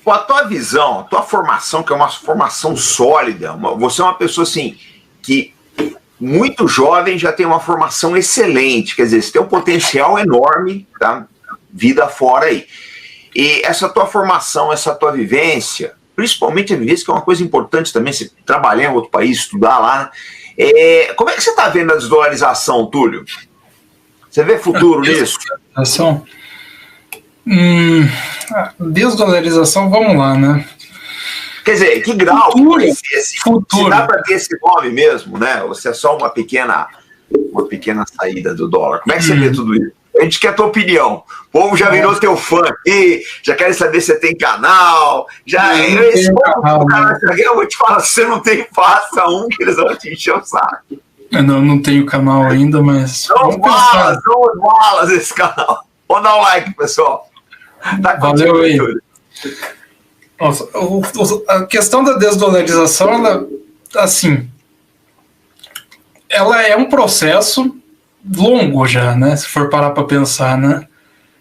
com a tua visão, a tua formação, que é uma formação sólida, você é uma pessoa assim, que muito jovem já tem uma formação excelente, quer dizer, você tem um potencial enorme, tá? Vida fora aí. E essa tua formação, essa tua vivência, principalmente a vivência, que é uma coisa importante também, você trabalhar em outro país, estudar lá, como é que você está vendo a desdolarização, Túlio? Você vê futuro nisso? Desdolarização, vamos lá, né? Quer dizer, que grau? Se dá para ter esse nome mesmo, né? Ou se é só uma pequena saída do dólar? Como é que você vê tudo isso? A gente quer a tua opinião. O povo já virou teu fã aqui, já quer saber se você tem canal. Eu vou te falar, se você não tem, faça um que eles vão te encher o saco. Eu não tenho canal ainda, mas... São balas esse canal. Vamos dar um like, pessoal. Tá contigo, valeu aí. Nossa, a questão da desdolarização, ela é um processo longo já, né? Se for parar para pensar, né?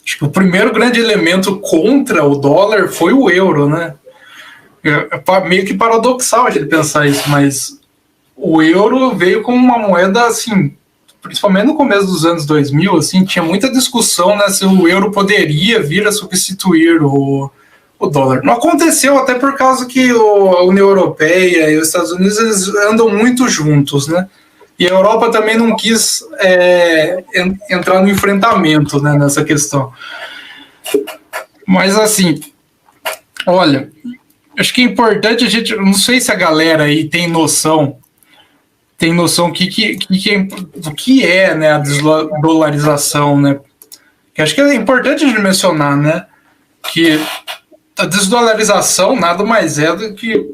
Acho que o primeiro grande elemento contra o dólar foi o euro, né? É meio que paradoxal a gente pensar isso, mas o euro veio como uma moeda, assim, principalmente no começo dos anos 2000, assim, tinha muita discussão, né, se o euro poderia vir a substituir o dólar. Não aconteceu, até por causa que a União Europeia e os Estados Unidos eles andam muito juntos, né? E a Europa também não quis entrar no enfrentamento, né, nessa questão. Mas, assim, olha, acho que é importante a gente... Não sei se a galera aí tem noção do que é, né, a desdolarização, né? Que acho que é importante a gente mencionar, né, que a desdolarização nada mais é do que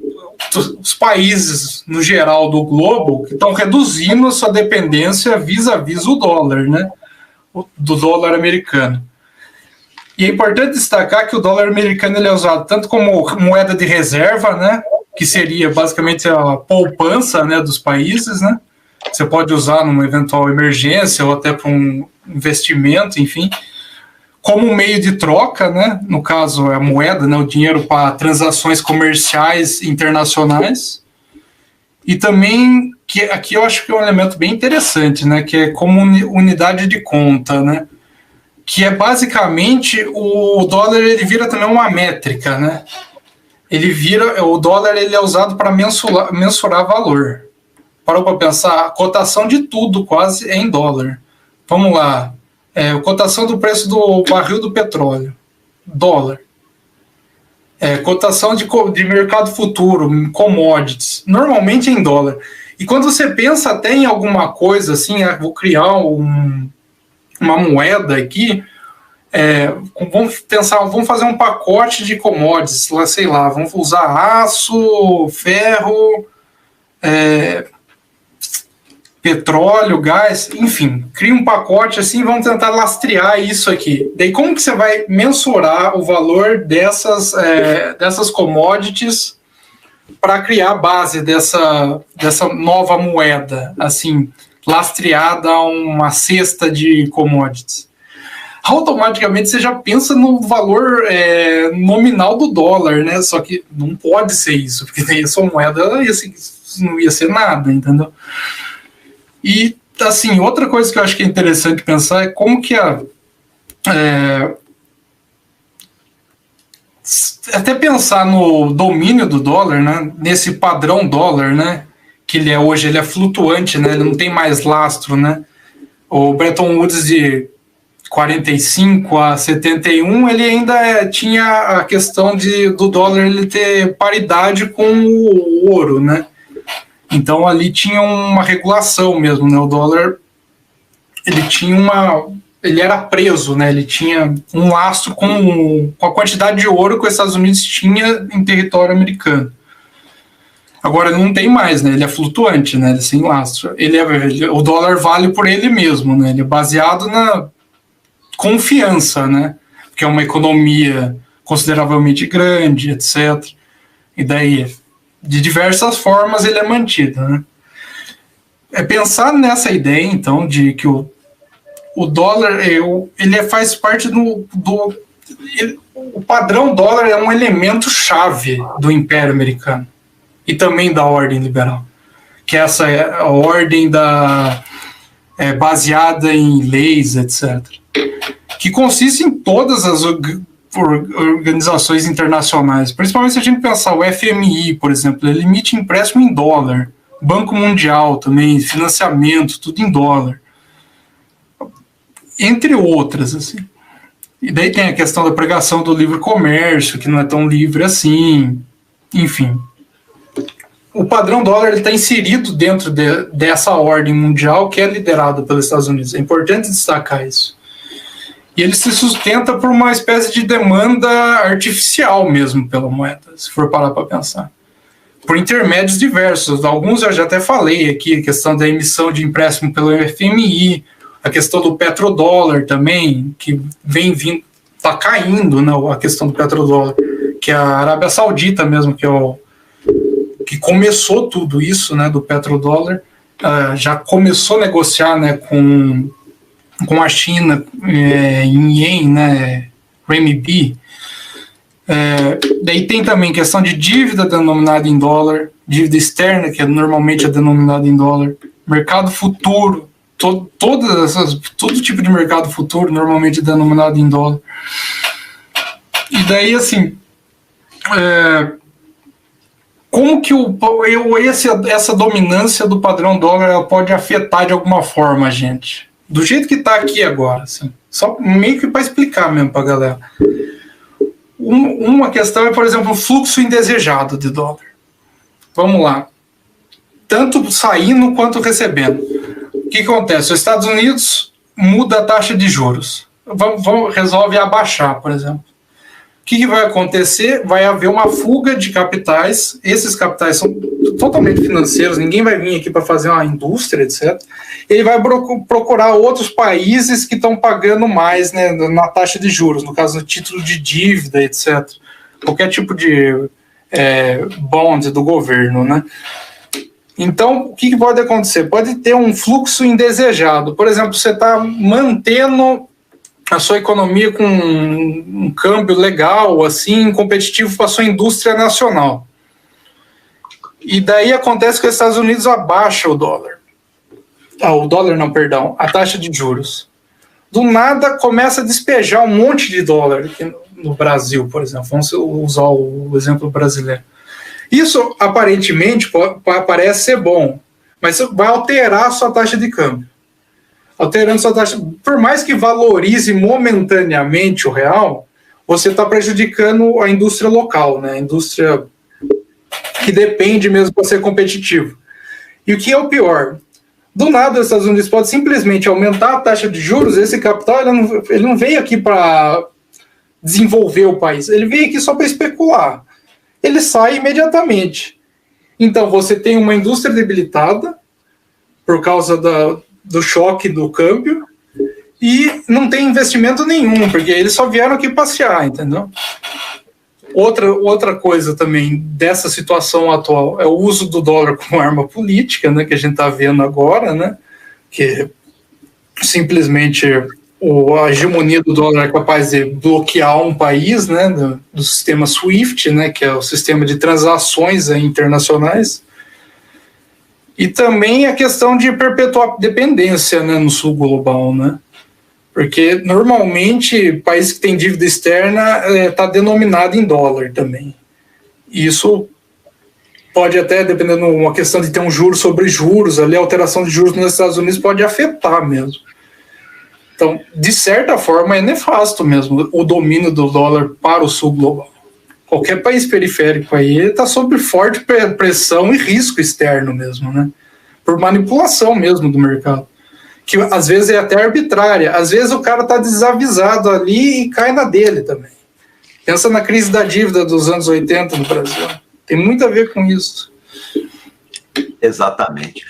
os países, no geral, do globo, que estão reduzindo a sua dependência vis-à-vis o dólar, né, do dólar americano. E é importante destacar que o dólar americano ele é usado tanto como moeda de reserva, né, que seria basicamente a poupança, né, dos países, né? Você pode usar numa eventual emergência ou até para um investimento, enfim, como meio de troca, né? No caso, é a moeda, né, o dinheiro para transações comerciais internacionais. E também, que aqui eu acho que é um elemento bem interessante, né, que é como unidade de conta, né? Que é basicamente o dólar ele vira também uma métrica, né? O dólar ele é usado para mensurar valor. Parou para pensar, a cotação de tudo quase é em dólar. Vamos lá, a cotação do preço do barril do petróleo, dólar. Cotação de mercado futuro, commodities, normalmente é em dólar. E quando você pensa até em alguma coisa assim, vou criar uma moeda aqui, vamos fazer um pacote de commodities, sei lá, vamos usar aço, ferro, petróleo, gás, enfim, cria um pacote assim e vamos tentar lastrear isso aqui. Daí como que você vai mensurar o valor dessas commodities para criar a base dessa nova moeda, assim, lastreada a uma cesta de commodities? Automaticamente você já pensa no valor nominal do dólar, né? Só que não pode ser isso, porque daí a sua moeda não ia ser nada, entendeu? E, assim, outra coisa que eu acho que é interessante pensar é como que até pensar no domínio do dólar, né? Nesse padrão dólar, né? Que hoje ele é flutuante, né? Ele não tem mais lastro, né? O Bretton Woods de 45 a 71, ele ainda tinha a questão do dólar ele ter paridade com o ouro, né? Então ali tinha uma regulação mesmo, né? O dólar ele era preso, né? Ele tinha um lastro com a quantidade de ouro que os Estados Unidos tinha em território americano. Agora não tem mais, né? Ele é flutuante, né? Ele é sem lastro. O dólar vale por ele mesmo, né? Ele é baseado na confiança, né? Porque é uma economia consideravelmente grande, etc. E daí, de diversas formas, ele é mantido, né? Pensar nessa ideia, então, de que o dólar, ele faz parte o padrão dólar é um elemento chave do Império Americano e também da ordem liberal, que essa é a ordem baseada em leis, etc., que consiste em todas as organizações internacionais, principalmente se a gente pensar o FMI, por exemplo, ele emite empréstimo em dólar, Banco Mundial também, financiamento, tudo em dólar, entre outras, assim. E daí tem a questão da pregação do livre comércio, que não é tão livre assim, enfim. O padrão dólar está inserido dentro dessa ordem mundial que é liderada pelos Estados Unidos. É importante destacar isso. E ele se sustenta por uma espécie de demanda artificial mesmo pela moeda, se for parar para pensar. Por intermédios diversos. Alguns eu já até falei aqui, a questão da emissão de empréstimo pelo FMI, a questão do petrodólar também, que vem vindo, está caindo, né, a questão do petrodólar, que é a Arábia Saudita mesmo, que começou tudo isso, né, do petrodólar, já começou a negociar, né, com a China em ien, né, renminbi. Daí tem também questão de dívida denominada em dólar, dívida externa, que normalmente é denominada em dólar, mercado futuro, todo tipo de mercado futuro normalmente é denominado em dólar. E daí, assim, como que essa dominância do padrão dólar ela pode afetar de alguma forma a gente? Do jeito que está aqui agora, assim, só meio que para explicar mesmo para a galera. Uma questão é, por exemplo, o fluxo indesejado de dólar. Vamos lá. Tanto saindo quanto recebendo. O que acontece? Os Estados Unidos muda a taxa de juros. Resolve abaixar, por exemplo. O que vai acontecer? Vai haver uma fuga de capitais. Esses capitais são totalmente financeiros. Ninguém vai vir aqui para fazer uma indústria, etc. Ele vai procurar outros países que estão pagando mais, né, na taxa de juros, no caso, no título de dívida, etc. Qualquer tipo de bond do governo, né? Então, o que pode acontecer? Pode ter um fluxo indesejado. Por exemplo, você está mantendo a sua economia com um câmbio legal, assim, competitivo para a sua indústria nacional. E daí acontece que os Estados Unidos abaixa o dólar. A taxa de juros. Do nada começa a despejar um monte de dólar aqui no Brasil, por exemplo. Vamos usar o exemplo brasileiro. Isso, aparentemente, parece ser bom, mas vai alterar a sua taxa de câmbio. Alterando sua taxa, por mais que valorize momentaneamente o real, você está prejudicando a indústria local, né? A indústria que depende mesmo para ser competitivo. E o que é o pior? Do nada, os Estados Unidos podem simplesmente aumentar a taxa de juros. Esse capital ele não veio aqui para desenvolver o país, ele veio aqui só para especular. Ele sai imediatamente. Então, você tem uma indústria debilitada por causa do choque do câmbio e não tem investimento nenhum, porque eles só vieram aqui passear, entendeu? Outra coisa também dessa situação atual é o uso do dólar como arma política, né, que a gente está vendo agora, né, que simplesmente a hegemonia do dólar é capaz de bloquear um país, né, do sistema SWIFT, né, que é o sistema de transações internacionais, e também a questão de perpetuar dependência, né, no sul global, né, porque normalmente país que tem dívida externa está denominado em dólar também. Isso pode até, dependendo de uma questão de ter um juros sobre juros, ali a alteração de juros nos Estados Unidos pode afetar mesmo. Então, de certa forma, é nefasto mesmo o domínio do dólar para o sul global. Qualquer país periférico aí está sob forte pressão e risco externo mesmo, né? Por manipulação mesmo do mercado. Que às vezes é até arbitrária. Às vezes o cara está desavisado ali e cai na dele também. Pensa na crise da dívida dos anos 80 no Brasil. Tem muito a ver com isso. Exatamente.